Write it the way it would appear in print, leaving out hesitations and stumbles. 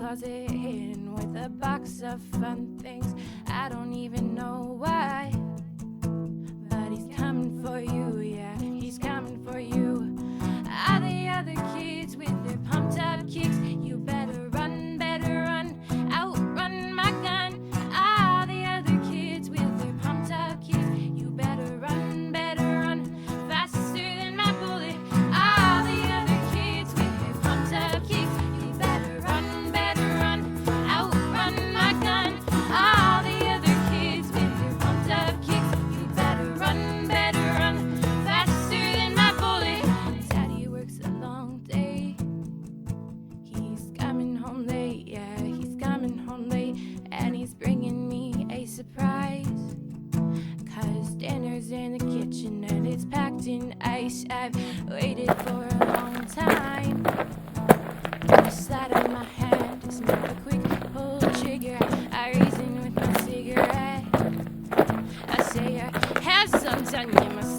closet hidden with a box of fun things. I don't even know why, but he's coming for you, yeah, he's coming for you. All the other kids with their pumped up kicks, you better run, outrun my gun. All the other kids with their pumped up kicks, you better run, faster than my bullet. All the other kids with their pumped up kicks, you better run, outrun my gun. All the other kids with their pumped up kicks, you better run, faster than my bullet. Daddy works a long day, he's coming home late, yeah, he's coming home late, and he's bringing me a surprise. 'Cause dinner's in the kitchen and it's packed in ice. I've waited for a long time.